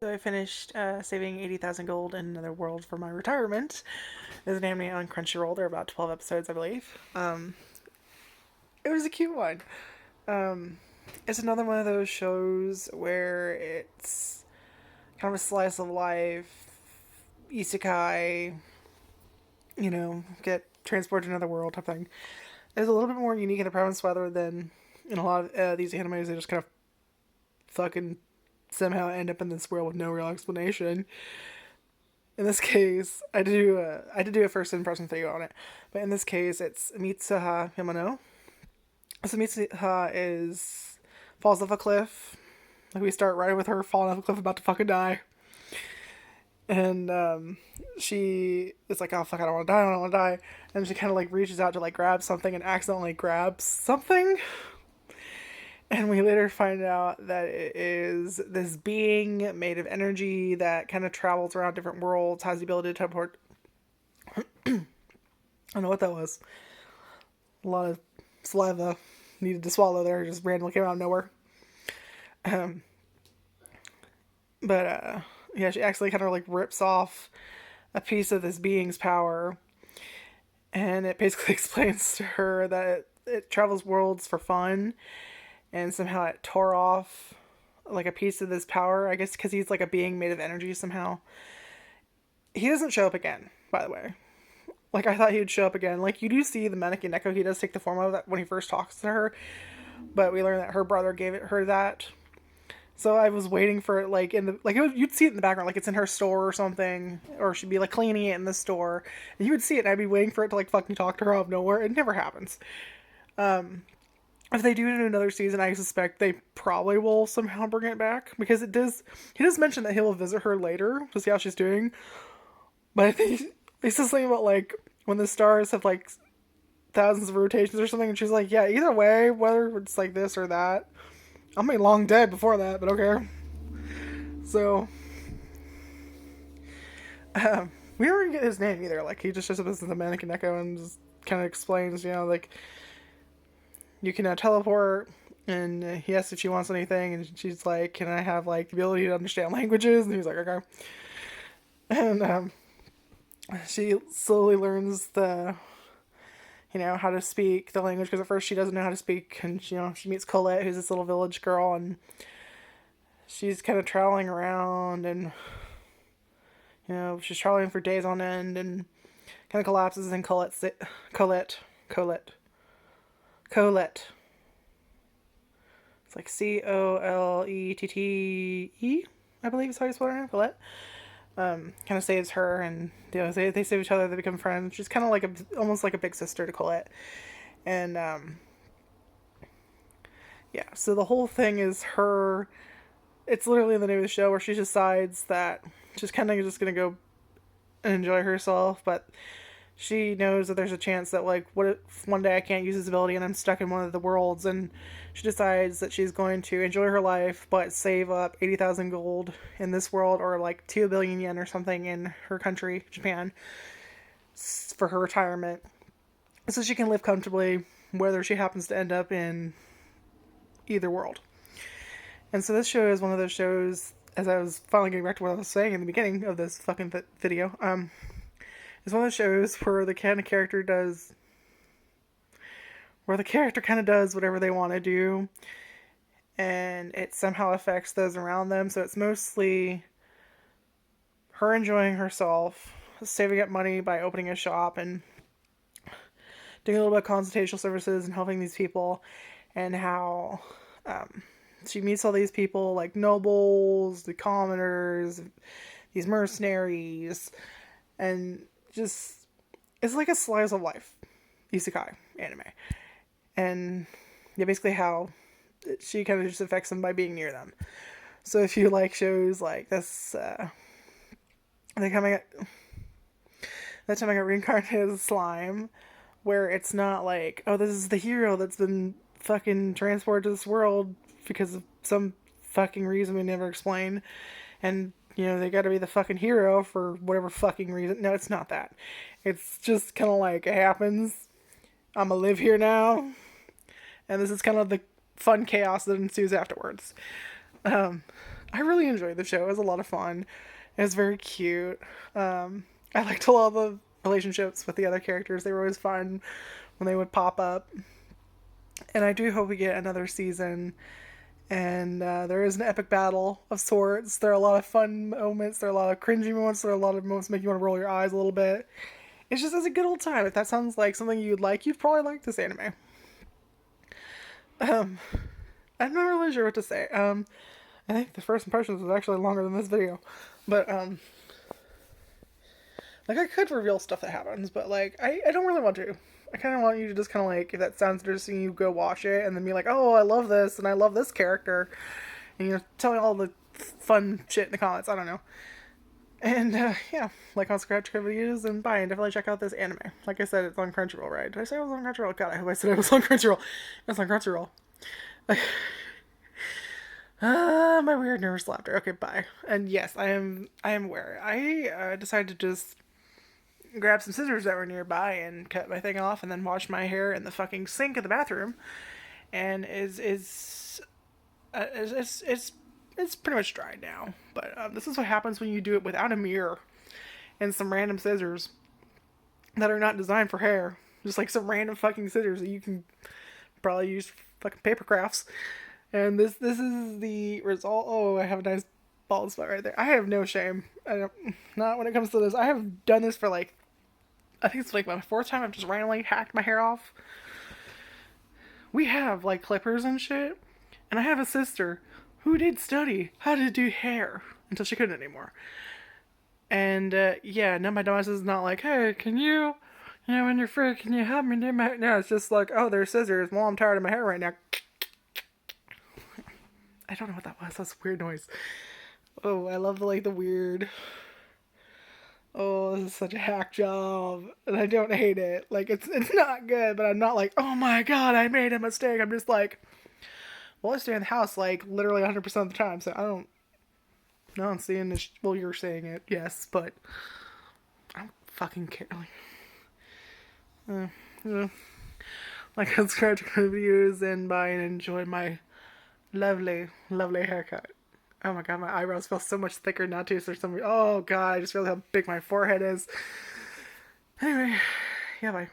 So I finished saving 80,000 gold in another world for my retirement. There's an anime on Crunchyroll. There are about 12 episodes, I believe. It was a cute one. Um, it's another one of those shows where it's kind of a slice of life, isekai, get transported to another world type thing. It's a little bit more unique in the premise rather than in a lot of these animes. They just kind of fucking somehow end up in this world with no real explanation. In this case, I did do a first impression video on it, but in this case, it's Mitsuha Himano. So Mitsuha is falls off a cliff. Like we start right with her falling off a cliff, about to fucking die, and she is like, "Oh fuck, I don't want to die, I don't want to die," and she kind of like reaches out to like grab something and accidentally grabs something. And we later find out that it is this being made of energy that kind of travels around different worlds, has the ability to teleport. I don't know what that was. A lot of saliva needed to swallow there, just randomly came out of nowhere. Um, but yeah, she actually kind of like rips off a piece of this being's power, and it basically explains to her that it travels worlds for fun, and somehow it tore off like a piece of this power. I guess because he's like a being made of energy somehow. He doesn't show up again, by the way. Like I thought he would show up again. Like you do see the mannequin Neko, he does take the form of that when he first talks to her, but we learn that her brother gave her that. So I was waiting for it, like in the like it was, you'd see it in the background, like it's in her store or something, or she'd be like cleaning it in the store, and you would see it, and I'd be waiting for it to like fucking talk to her out of nowhere. It never happens. If they do it in another season, I suspect they probably will somehow bring it back because it does. He does mention that he'll visit her later to see how she's doing, but I think he says something about like when the stars have like thousands of rotations or something, and she's like, "Yeah, either way, whether it's like this or that, I'm be long dead before that, but okay." So we don't even get his name either. Like he just shows up as the mannequin echo and just kind of explains, like you can teleport. And he asks if she wants anything, and she's like, "Can I have like the ability to understand languages?" And he's like, "Okay." And she slowly learns how to speak the language because at first she doesn't know how to speak, and she meets Colette, who's this little village girl, and she's kind of traveling around, and she's traveling for days on end, and kind of collapses, and Colette. It's like Colette, I believe is how you spell her name, Colette. Kind of saves her, and they save each other. They become friends. She's kind of like almost like a big sister to Colette, and yeah. So the whole thing is her. It's literally in the name of the show where she decides that she's kind of just gonna go and enjoy herself, but she knows that there's a chance that like what if one day I can't use this ability and I'm stuck in one of the worlds, and she decides that she's going to enjoy her life but save up 80,000 gold in this world, or like 2 billion yen or something in her country, Japan, for her retirement, so she can live comfortably whether she happens to end up in either world. And so this show is one of those shows, as I was finally getting back to what I was saying in the beginning of this fucking video, it's one of those shows where the kind of character does where the character kind of does whatever they want to do, and it somehow affects those around them. So it's mostly her enjoying herself, saving up money by opening a shop, and doing a little bit of consultation services and helping these people, and how she meets all these people like nobles, the commoners, these mercenaries, and just it's like a slice of life isekai anime. And yeah, basically how she kind of just affects them by being near them. So if you like shows like this, they coming at that time I got reincarnated as slime, where it's not like, oh, this is the hero that's been fucking transported to this world because of some fucking reason we never explain, and they got to be the fucking hero for whatever fucking reason. No, it's not that. It's just kind of like it happens. I'm gonna live here now, and this is kind of the fun chaos that ensues afterwards. I really enjoyed the show. It was a lot of fun. It was very cute. I liked a lot of the relationships with the other characters. They were always fun when they would pop up. And I do hope we get another season. And there is an epic battle of sorts. There are a lot of fun moments. There are a lot of cringy moments. There are a lot of moments that make you want to roll your eyes a little bit. It's a good old time. If that sounds like something you'd like, you'd probably like this anime. I'm not really sure what to say. I think the first impressions was actually longer than this video. But, like, I could reveal stuff that happens, but, like, I don't really want to. I kind of want you to just kind of, like, if that sounds interesting, you go watch it, and then be like, oh, I love this, and I love this character. And, you know, tell me all the fun shit in the comments. I don't know. And, yeah, like, subscribe to reviews, and bye, and definitely check out this anime. Like I said, it's on Crunchyroll, right? Did I say it was on Crunchyroll? God, I hope I said it was on Crunchyroll. It's on Crunchyroll. My weird nervous laughter. Okay, bye. And yes, I am aware. I decided to just grab some scissors that were nearby and cut my thing off, and then wash my hair in the fucking sink of the bathroom. And it's pretty much dried now. But this is what happens when you do it without a mirror and some random scissors that are not designed for hair. Just like some random fucking scissors that you can probably use for fucking paper crafts. And this is the result. Oh, I have a nice bald spot right there. I have no shame. Not when it comes to this. I have done this for like, I think it's like my fourth time I've just randomly hacked my hair off. We have like clippers and shit. And I have a sister who did study how to do hair until she couldn't anymore. And yeah, no, my dumbass is not like, hey, can you know, when you're free, can you help me do my hair? No, it's just like, oh, there's scissors. Well, I'm tired of my hair right now. I don't know what that was. That's a weird noise. Oh, I love the weird. Oh, this is such a hack job, and I don't hate it. Like it's not good, but I'm not like, oh my god, I made a mistake. I'm just like, well, I stay in the house like literally 100% of the time, so I don't. No, I'm seeing this. Well, you're saying it, yes, but I don't fucking care. Like, subscribe to my videos and bye and enjoy my lovely, lovely haircut. Oh my god, my eyebrows feel so much thicker now too. So some, oh god, I just realized how big my forehead is. Anyway, yeah, bye.